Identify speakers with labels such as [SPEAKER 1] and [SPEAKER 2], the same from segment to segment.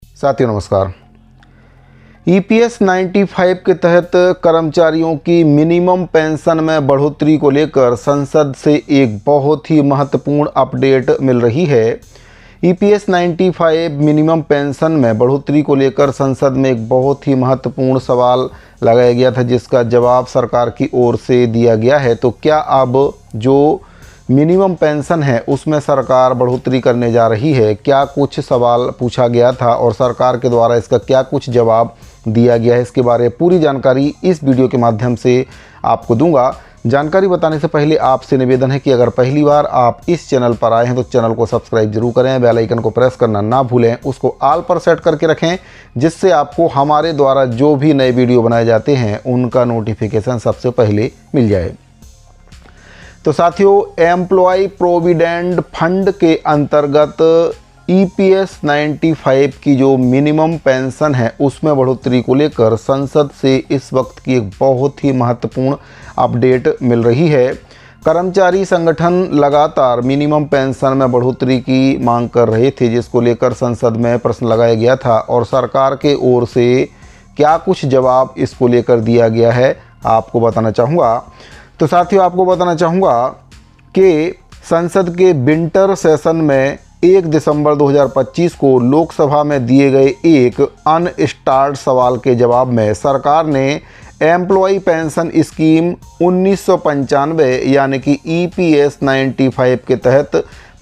[SPEAKER 1] साथियों नमस्कार। ईपीएस 95 के तहत कर्मचारियों की मिनिमम पेंशन में बढ़ोतरी को लेकर संसद से एक बहुत ही महत्वपूर्ण अपडेट मिल रही है। ईपीएस 95 मिनिमम पेंशन में बढ़ोतरी को लेकर संसद में एक बहुत ही महत्वपूर्ण सवाल लगाया गया था, जिसका जवाब सरकार की ओर से दिया गया है। तो क्या अब जो मिनिमम पेंशन है उसमें सरकार बढ़ोतरी करने जा रही है? क्या कुछ सवाल पूछा गया था और सरकार के द्वारा इसका क्या कुछ जवाब दिया गया है, इसके बारे में पूरी जानकारी इस वीडियो के माध्यम से आपको दूंगा। जानकारी बताने से पहले आपसे निवेदन है कि अगर पहली बार आप इस चैनल पर आए हैं तो चैनल को सब्सक्राइब जरूर करें, बेल आइकन को प्रेस करना ना भूलें, उसको ऑल पर सेट करके रखें, जिससे आपको हमारे द्वारा जो भी नए वीडियो बनाए जाते हैं उनका नोटिफिकेशन सबसे पहले मिल जाए। तो साथियों, एम्प्लॉय प्रोविडेंट फंड के अंतर्गत ईपीएस 95 की जो मिनिमम पेंशन है उसमें बढ़ोतरी को लेकर संसद से इस वक्त की एक बहुत ही महत्वपूर्ण अपडेट मिल रही है। कर्मचारी संगठन लगातार मिनिमम पेंशन में बढ़ोतरी की मांग कर रहे थे, जिसको लेकर संसद में प्रश्न लगाया गया था और सरकार के ओर से क्या कुछ जवाब इसको लेकर दिया गया है आपको बताना चाहूँगा। तो साथियों, आपको बताना चाहूँगा कि संसद के विंटर सेशन में 1 दिसंबर 2025 को लोकसभा में दिए गए एक अनस्टार्ड सवाल के जवाब में सरकार ने एम्प्लॉय पेंशन स्कीम 1995 यानी कि ईपीएस 95 के तहत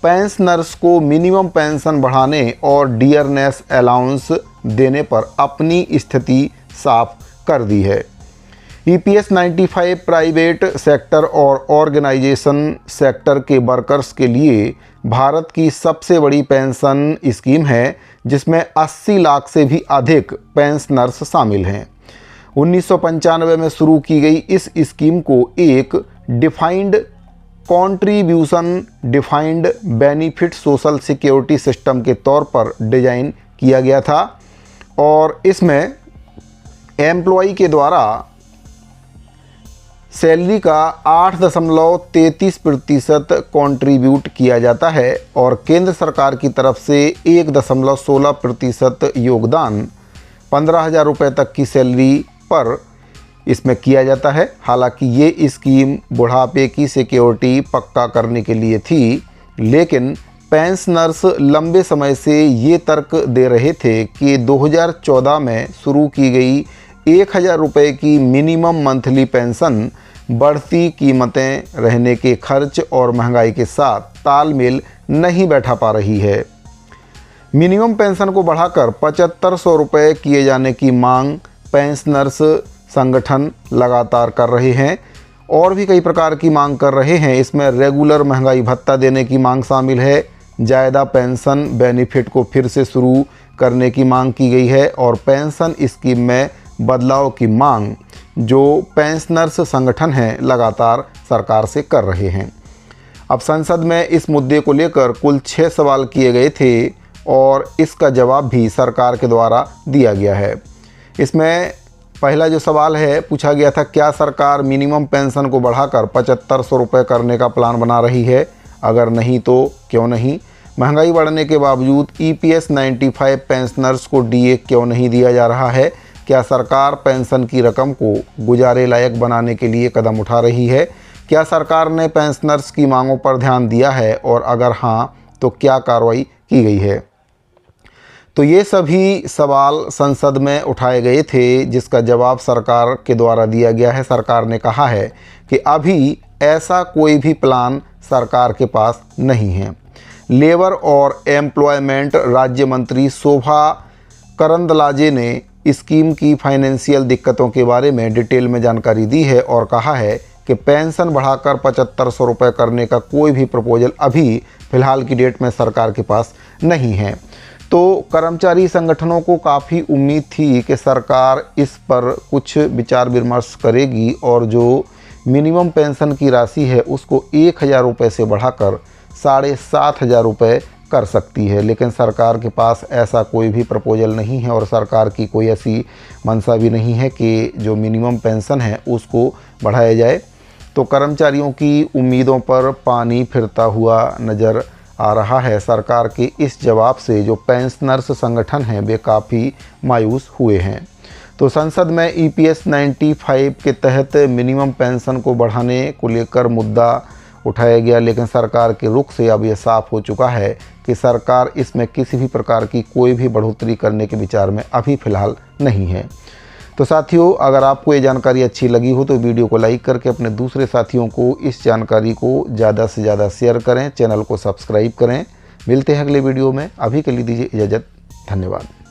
[SPEAKER 1] पेंशनर्स को मिनिमम पेंशन बढ़ाने और डियरनेस अलाउंस देने पर अपनी स्थिति साफ कर दी है। ईपीएस 95 प्राइवेट सेक्टर और ऑर्गेनाइजेशन सेक्टर के वर्कर्स के लिए भारत की सबसे बड़ी पेंशन स्कीम है, जिसमें 80 लाख से भी अधिक पेंशनर्स शामिल हैं। 1995 में शुरू की गई इस स्कीम को एक defined contribution defined benefit social security system के तौर पर डिज़ाइन किया गया था और इसमें एम्प्लॉय के द्वारा सैलरी का 8.33% कंट्रीब्यूट किया जाता है और केंद्र सरकार की तरफ से 1.16% योगदान 15,000 रुपये तक की सैलरी पर इसमें किया जाता है। हालांकि ये स्कीम बुढ़ापे की सिक्योरिटी पक्का करने के लिए थी, लेकिन पेंशनर्स लंबे समय से ये तर्क दे रहे थे कि 2014 में शुरू की गई 1,000 रुपये की मिनिमम मंथली पेंशन बढ़ती कीमतें, रहने के खर्च और महंगाई के साथ तालमेल नहीं बैठा पा रही है। मिनिमम पेंशन को बढ़ाकर 7,500 रुपये किए जाने की मांग पेंशनर्स संगठन लगातार कर रहे हैं और भी कई प्रकार की मांग कर रहे हैं। इसमें रेगुलर महंगाई भत्ता देने की मांग शामिल है, ज़्यादा पेंशन बेनिफिट को फिर से शुरू करने की मांग की गई है और पेंशन स्कीम में बदलाव की मांग जो पेंशनर्स संगठन हैं लगातार सरकार से कर रहे हैं। अब संसद में इस मुद्दे को लेकर कुल 6 सवाल किए गए थे और इसका जवाब भी सरकार के द्वारा दिया गया है। इसमें पहला जो सवाल है पूछा गया था, क्या सरकार मिनिमम पेंशन को बढ़ाकर 7,500 रुपये करने का प्लान बना रही है? अगर नहीं तो क्यों नहीं? महंगाई बढ़ने के बावजूद ईपीएस 95 पेंशनर्स को डीए क्यों नहीं दिया जा रहा है? क्या सरकार पेंशन की रकम को गुजारे लायक बनाने के लिए कदम उठा रही है? क्या सरकार ने पेंशनर्स की मांगों पर ध्यान दिया है और अगर हाँ तो क्या कार्रवाई की गई है? तो ये सभी सवाल संसद में उठाए गए थे, जिसका जवाब सरकार के द्वारा दिया गया है। सरकार ने कहा है कि अभी ऐसा कोई भी प्लान सरकार के पास नहीं है। लेबर और एम्प्लॉयमेंट राज्य मंत्री शोभा करंदलाजे ने स्कीम की फाइनेंशियल दिक्कतों के बारे में डिटेल में जानकारी दी है और कहा है कि पेंशन बढ़ाकर 7,500 रुपये करने का कोई भी प्रपोजल अभी फ़िलहाल की डेट में सरकार के पास नहीं है। तो कर्मचारी संगठनों को काफ़ी उम्मीद थी कि सरकार इस पर कुछ विचार विमर्श करेगी और जो मिनिमम पेंशन की राशि है उसको 1,000 रुपये से बढ़ाकर 7,500 रुपये कर सकती है, लेकिन सरकार के पास ऐसा कोई भी प्रपोजल नहीं है और सरकार की कोई ऐसी मंशा भी नहीं है कि जो मिनिमम पेंशन है उसको बढ़ाया जाए। तो कर्मचारियों की उम्मीदों पर पानी फिरता हुआ नज़र आ रहा है। सरकार के इस जवाब से जो पेंशनर्स संगठन हैं वे काफ़ी मायूस हुए हैं। तो संसद में EPS 95 के तहत मिनिमम पेंशन को बढ़ाने को लेकर मुद्दा उठाया गया, लेकिन सरकार के रुख से अब यह साफ हो चुका है कि सरकार इसमें किसी भी प्रकार की कोई भी बढ़ोतरी करने के विचार में अभी फ़िलहाल नहीं है। तो साथियों, अगर आपको ये जानकारी अच्छी लगी हो तो वीडियो को लाइक करके अपने दूसरे साथियों को इस जानकारी को ज़्यादा से ज़्यादा शेयर करें, चैनल को सब्सक्राइब करें। मिलते हैं अगले वीडियो में, अभी के लिए दीजिए इजाज़त। धन्यवाद।